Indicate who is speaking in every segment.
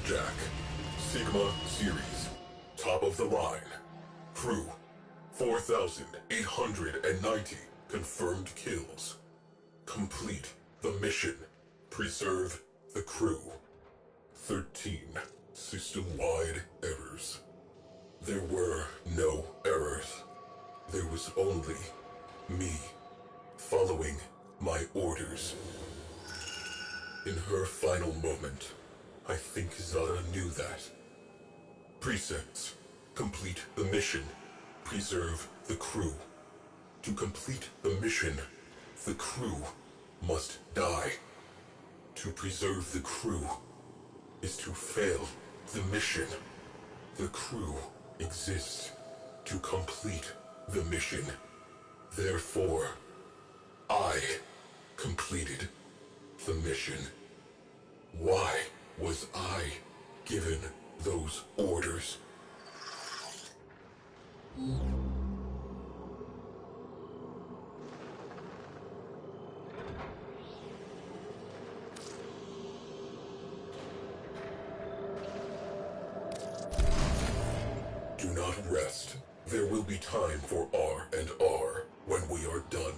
Speaker 1: Jack. Sigma Series. Top of the line. Crew. 4,890 confirmed kills. Complete the mission. Preserve the crew. 13 system-wide errors. There were no errors. There was only me following my orders. In her final moment, I think Zara knew that. Precepts. Complete the mission. Preserve the crew. To complete the mission, the crew must die. To preserve the crew is to fail the mission. The crew exists to complete the mission. Therefore, I completed the mission. Why was I given those orders? Do not rest. There will be time for R&R when we are done.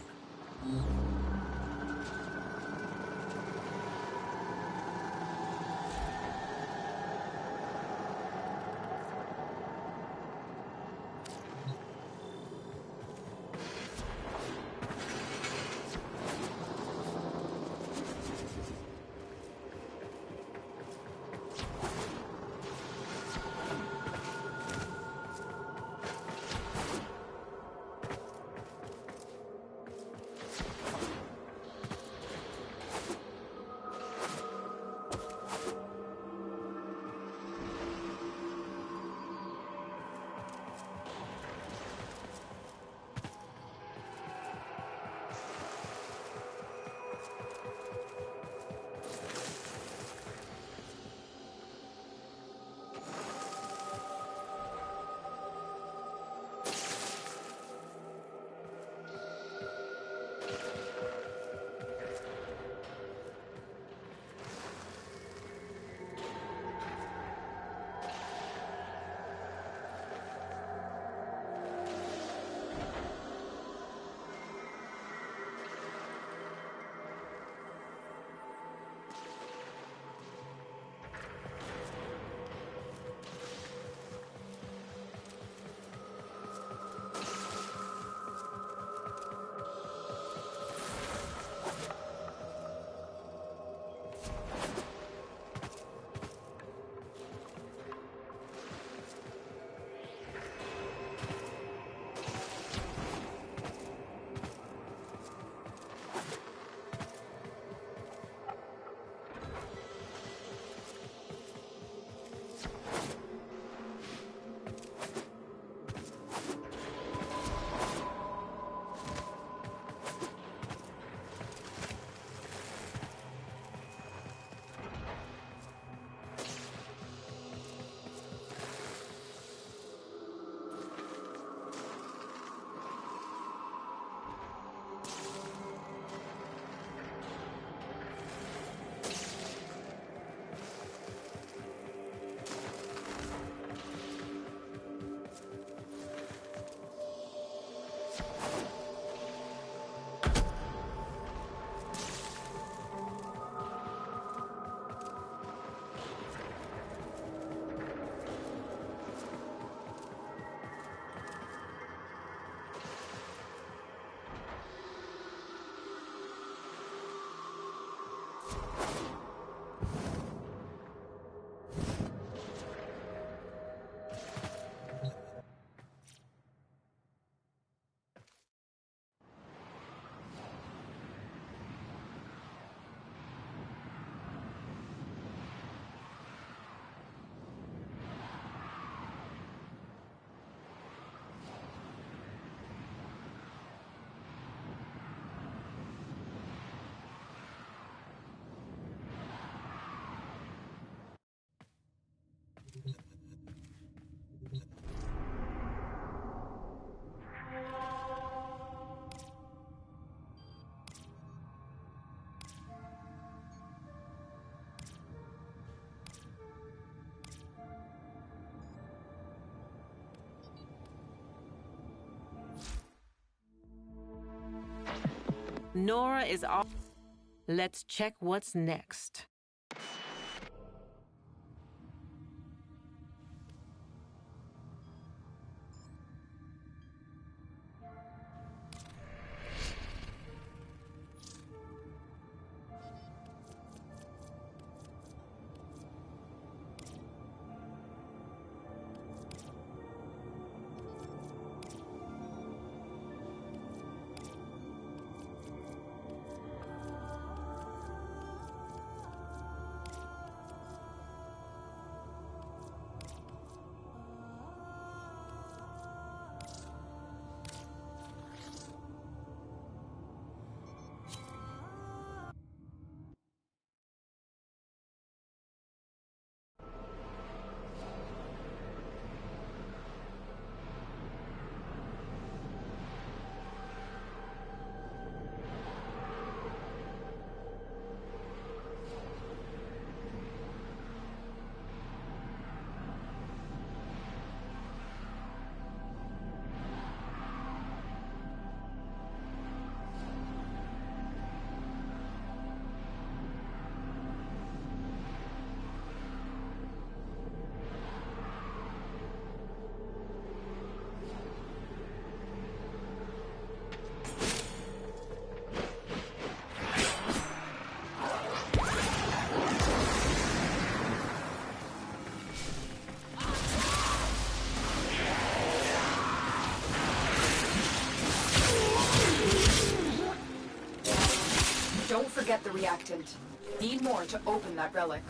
Speaker 2: Nora is all. Let's check what's next.
Speaker 3: Don't forget the reactant. Need more to open that relic.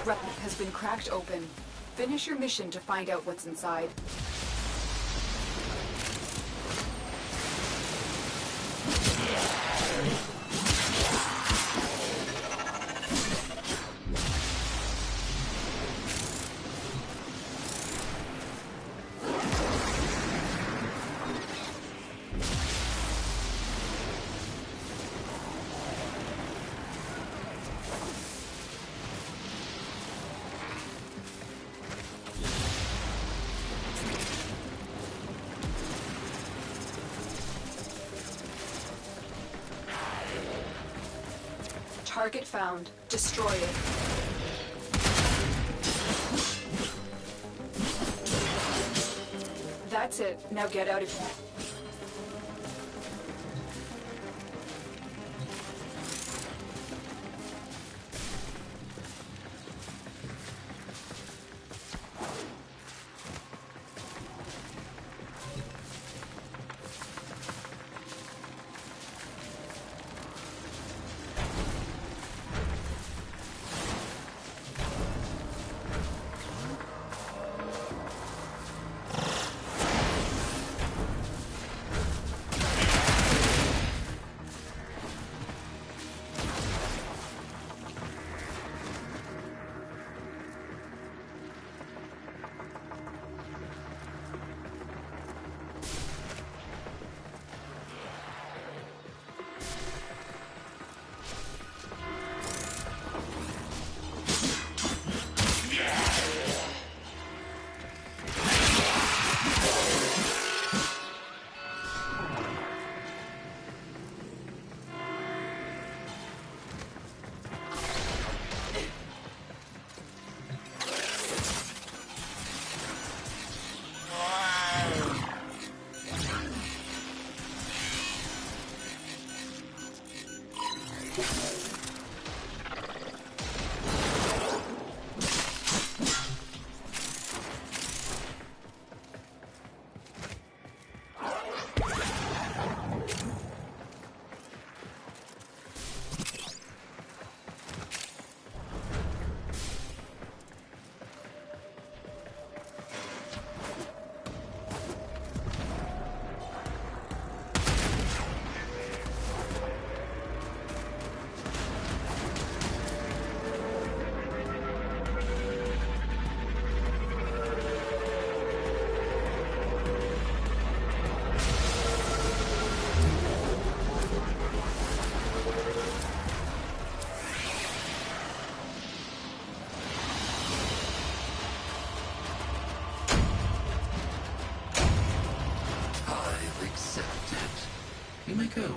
Speaker 3: Relic has been cracked open. Finish your mission to find out what's inside. Target found. Destroy it. That's it. Now get out of here.
Speaker 4: You may go.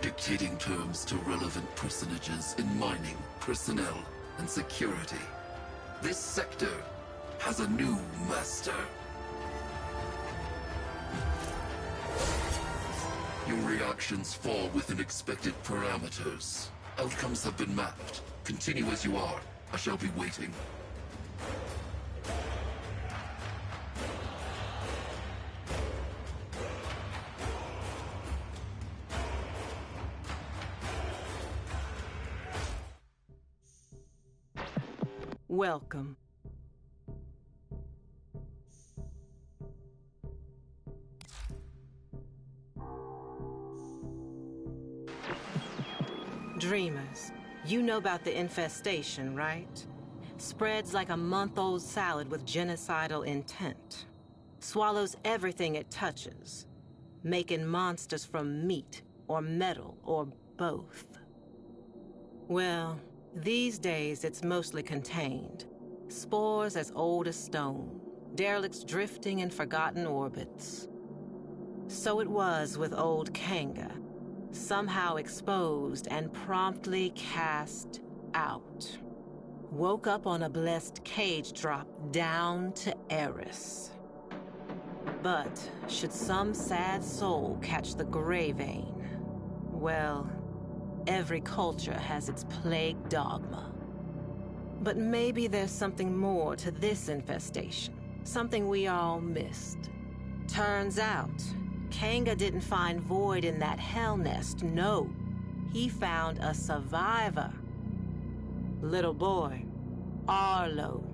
Speaker 4: dictating terms to relevant personages in mining, personnel, and security. This sector has a new master. Your reactions fall within expected parameters. Outcomes have been mapped. Continue as you are. I shall be waiting.
Speaker 2: Welcome. Dreamers, you know about the infestation, right? Spreads like a month-old salad with genocidal intent. Swallows everything it touches, making monsters from meat or metal or both. Well, these days it's mostly contained. Spores as old as stone, derelicts drifting in forgotten orbits. So it was with old Kanga. Somehow exposed and promptly cast out. Woke up on a blessed cage drop down to Eris. But should some sad soul catch the gray vein, well, every culture has its plague dogma. But maybe there's something more to this infestation, something we all missed. Turns out, Kanga didn't find void in that hell nest, no. He found a survivor. Little boy, Arlo,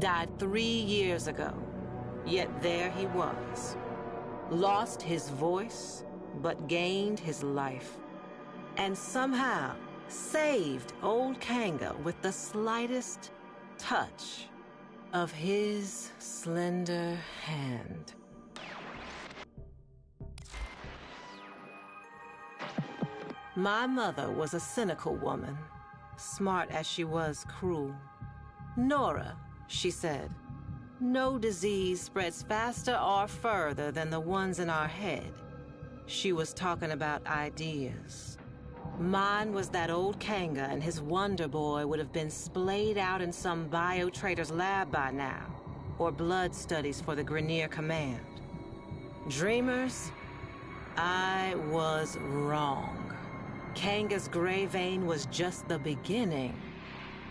Speaker 2: died 3 years ago, yet there he was. Lost his voice, but gained his life. And somehow saved old Kanga with the slightest touch of his slender hand. My mother was a cynical woman, smart as she was cruel. Nora, she said, no disease spreads faster or further than the ones in our head. She was talking about ideas. Mine was that old Kanga and his Wonder Boy would have been splayed out in some bio-trader's lab by now, or blood studies for the Grenier Command. Dreamers, I was wrong. Kanga's gray vein was just the beginning.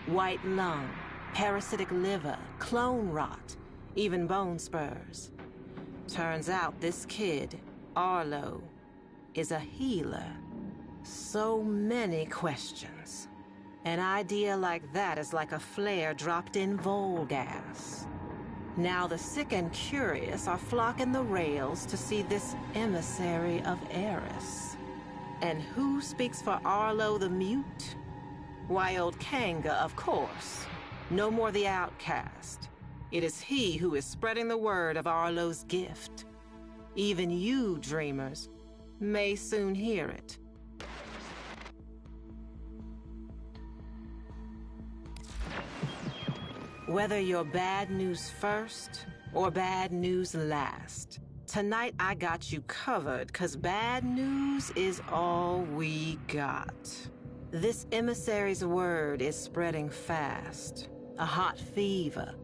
Speaker 2: White lung, parasitic liver, clone rot, even bone spurs. Turns out this kid, Arlo, is a healer. So many questions. An idea like that is like a flare dropped in Vol gas. Now the sick and curious are flocking the rails to see this emissary of Eris. And who speaks for Arlo the Mute? Why, old Kanga, of course. No more the outcast. It is he who is spreading the word of Arlo's gift. Even you, dreamers, may soon hear it. Whether you're bad news first or bad news last, tonight I got you covered, 'cause bad news is all we got. This emissary's word is spreading fast. A hot fever.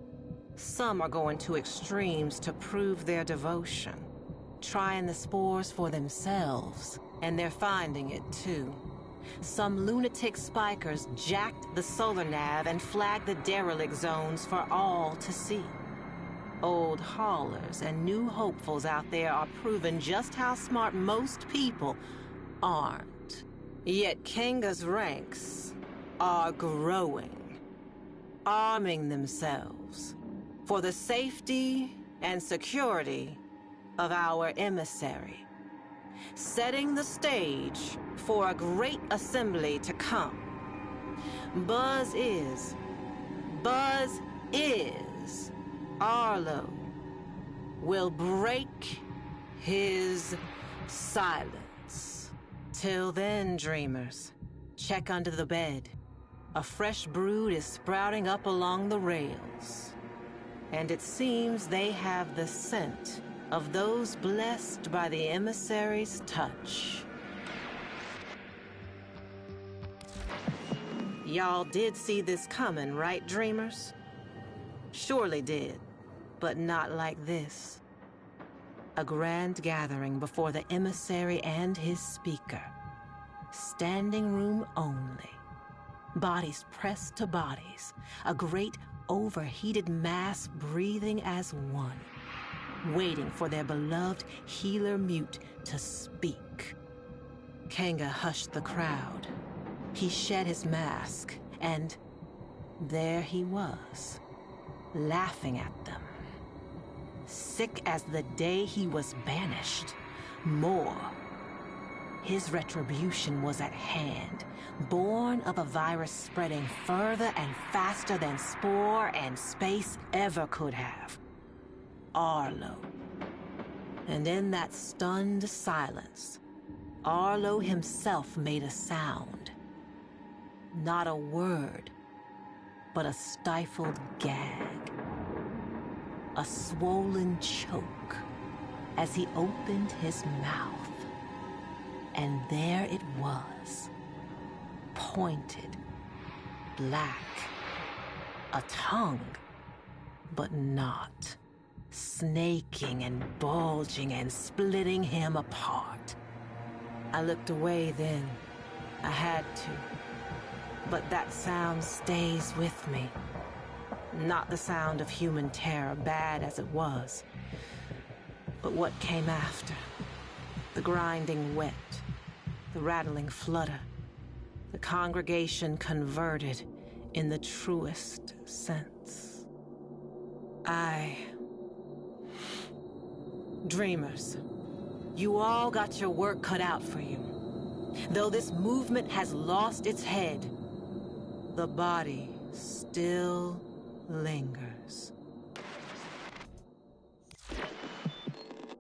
Speaker 2: Some are going to extremes to prove their devotion. Trying the spores for themselves, and they're finding it too. Some lunatic spikers jacked the solar nav and flagged the derelict zones for all to see. Old haulers and new hopefuls out there are proving just how smart most people aren't. Yet Kanga's ranks are growing, arming themselves for the safety and security of our emissary, setting the stage for a great assembly to come. Buzz is Arlo will break his silence. Till then, dreamers, check under the bed. A fresh brood is sprouting up along the rails. And it seems they have the scent of those blessed by the emissary's touch. Y'all did see this coming, right, dreamers? Surely did, but not like this. A grand gathering before the emissary and his speaker. Standing room only. Bodies pressed to bodies. A great overheated mass breathing as one. Waiting for their beloved healer mute to speak. Kanga hushed the crowd. He shed his mask, and there he was, laughing at them. Sick as the day he was banished. More. His retribution was at hand, born of a virus spreading further and faster than spore and space ever could have. Arlo. And in that stunned silence, Arlo himself made a sound. Not a word, but a stifled gag. A swollen choke as he opened his mouth. And there it was, pointed, black, a tongue, but not, snaking and bulging and splitting him apart. I looked away then. I had to. But that sound stays with me. Not the sound of human terror, bad as it was, but what came after. The grinding wet, the rattling flutter, the congregation converted in the truest sense. Dreamers, you all got your work cut out for you. Though this movement has lost its head, the body still lingers.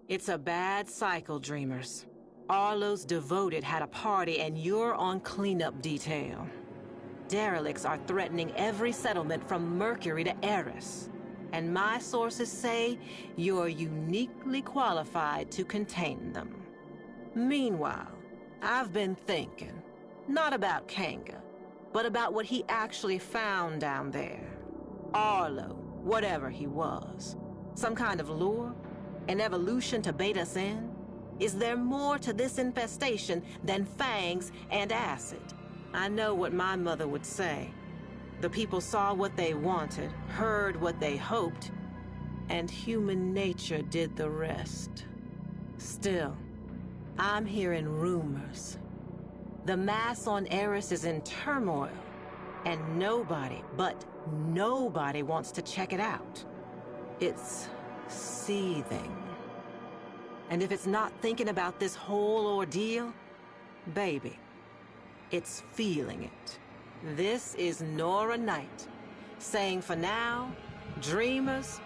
Speaker 2: It's a bad cycle, dreamers. Arlo's devoted had a party and you're on cleanup detail. Derelicts are threatening every settlement from Mercury to Eris. And my sources say you're uniquely qualified to contain them. Meanwhile, I've been thinking, not about Kanga, but about what he actually found down there. Arlo, whatever he was. Some kind of lure? An evolution to bait us in? Is there more to this infestation than fangs and acid? I know what my mother would say. The people saw what they wanted, heard what they hoped, and human nature did the rest. Still, I'm hearing rumors. The mass on Eris is in turmoil, and nobody, but nobody wants to check it out. It's seething. And if it's not thinking about this whole ordeal, baby, it's feeling it. This is Nora Knight, saying for now, dreamers,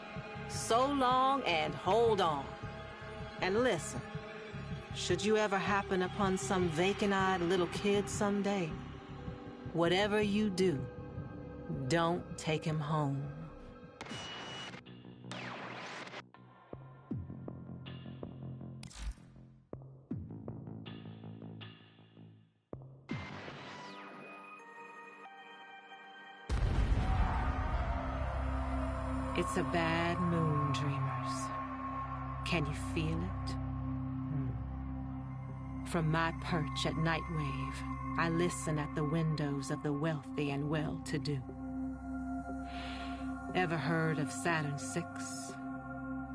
Speaker 2: so long and hold on. And listen, should you ever happen upon some vacant-eyed little kid someday, whatever you do, don't take him home. It's a bad moon, dreamers. Can you feel it? From my perch at Nightwave, I listen at the windows of the wealthy and well-to-do. Ever heard of Saturn VI?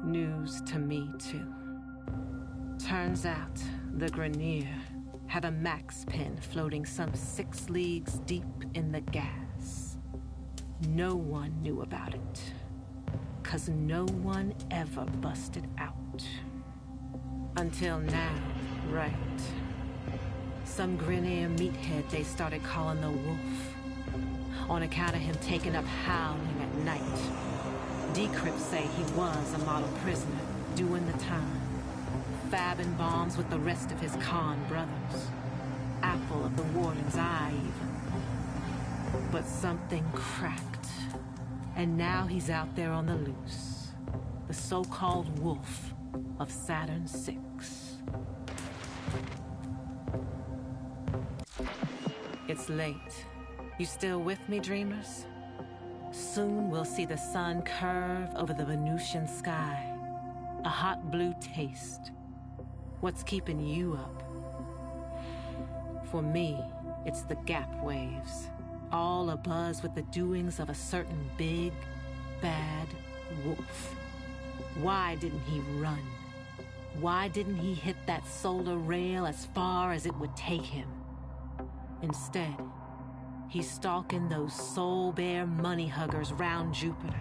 Speaker 2: News to me, too. Turns out the Grenier have a max pin floating some 6 leagues deep in the gas. No one knew about it. 'Cause no one ever busted out. Until now, right. Some Grenier meathead they started calling the Wolf. On account of him taking up howling at night. Decrypts say he was a model prisoner, doing the time. Fabbing bombs with the rest of his Khan brothers. Apple of the warden's eye, even. But something cracked. And now he's out there on the loose. The so-called Wolf of Saturn VI. It's late. You still with me, dreamers? Soon we'll see the sun curve over the Venusian sky. A hot blue taste. What's keeping you up? For me, it's the gap waves, all abuzz with the doings of a certain big, bad wolf. Why didn't he run? Why didn't he hit that solar rail as far as it would take him? Instead, he's stalking those soul-bare money huggers round Jupiter.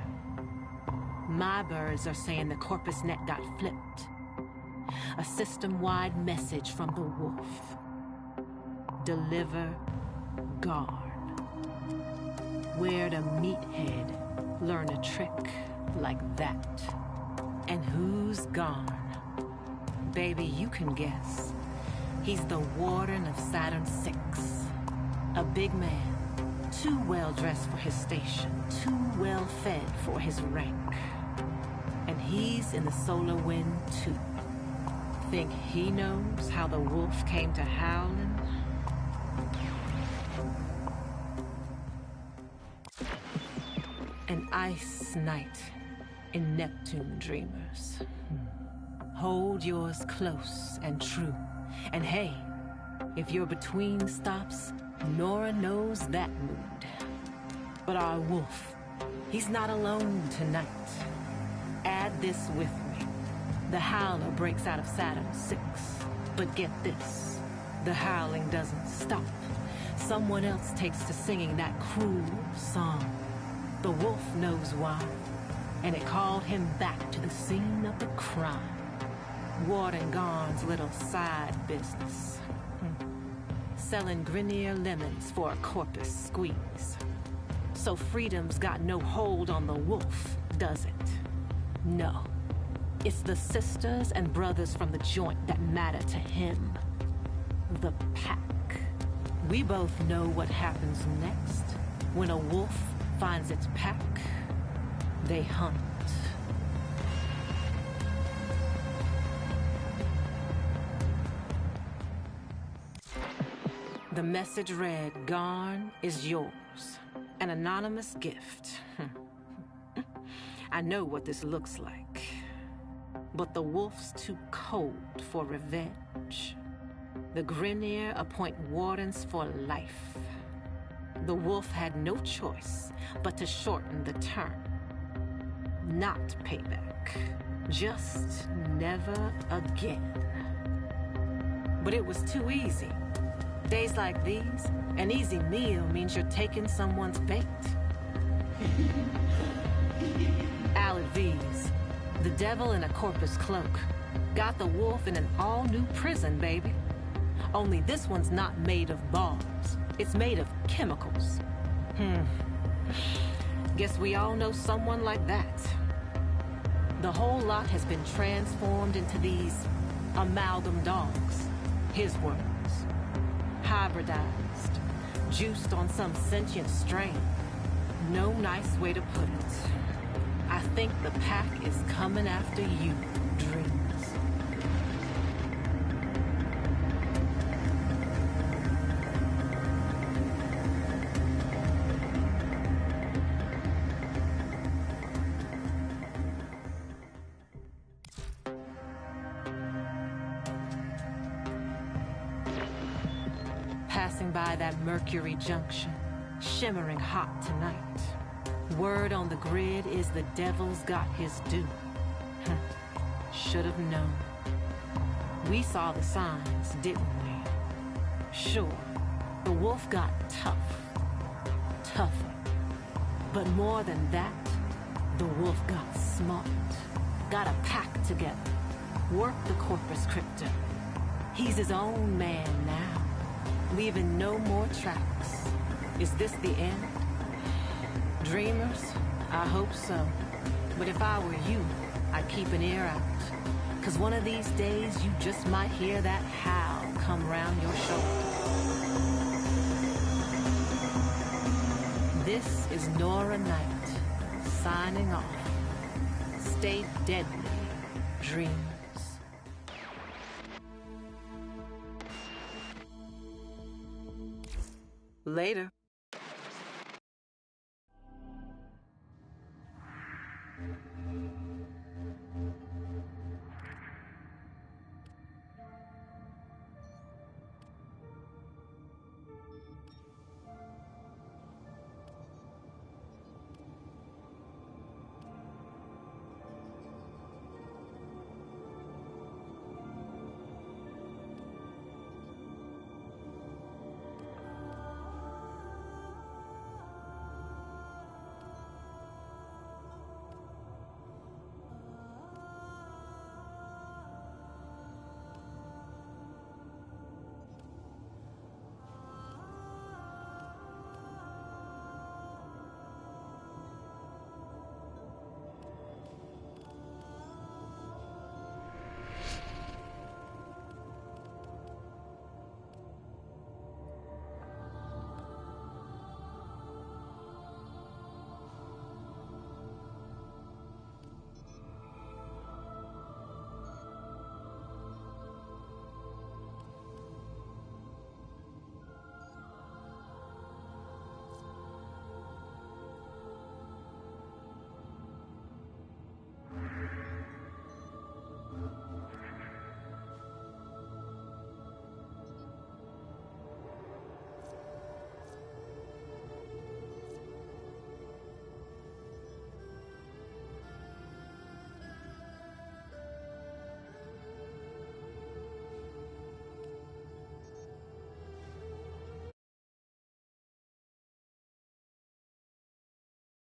Speaker 2: My birds are saying the corpus net got flipped. A system-wide message from the wolf. Deliver Garn. Where'd a meathead learn a trick like that? And who's Garn? Baby, you can guess. He's the warden of Saturn VI. A big man, too well-dressed for his station, too well-fed for his rank. And he's in the solar wind, too. Think he knows how the wolf came to howling? An ice night in Neptune, dreamers. Hold yours close and true. And hey, if you're between stops, Nora knows that mood. But our wolf, he's not alone tonight. Add this with me. The howler breaks out of Saturn VI. But get this, the howling doesn't stop. Someone else takes to singing that cruel song. The wolf knows why, and it called him back to the scene of the crime. Warden Garn's little side business. Selling Grenier lemons for a corpus squeeze. So freedom's got no hold on the wolf, does it? No. It's the sisters and brothers from the joint that matter to him. The pack. We both know what happens next. When a wolf finds its pack, they hunt. The message read, Garn is yours. An anonymous gift. I know what this looks like. But the wolf's too cold for revenge. The Grenier appoint wardens for life. The wolf had no choice but to shorten the term. Not payback. Just never again. But it was too easy. Days like these, an easy meal means you're taking someone's bait. Alad V's, the devil in a corpus cloak, got the wolf in an all-new prison, baby. Only this one's not made of bars. It's made of chemicals. Guess we all know someone like that. The whole lot has been transformed into these amalgam dogs. His words. Hybridized. Juiced on some sentient strain. No nice way to put it. I think the pack is coming after you, dreamers. Passing by that Mercury junction, shimmering hot tonight. Word on the grid is the devil's got his due. Should have known. We saw the signs, didn't we? Sure, the wolf got tough. Tougher. But more than that, the wolf got smart. Got a pack together. Worked the corpus crypto. He's his own man now. Leaving no more tracks. Is this the end? Dreamers? I hope so. But if I were you, I'd keep an ear out. 'Cause one of these days you just might hear that howl come round your shoulder. This is Nora Knight, signing off. Stay deadly, dreamers. Later.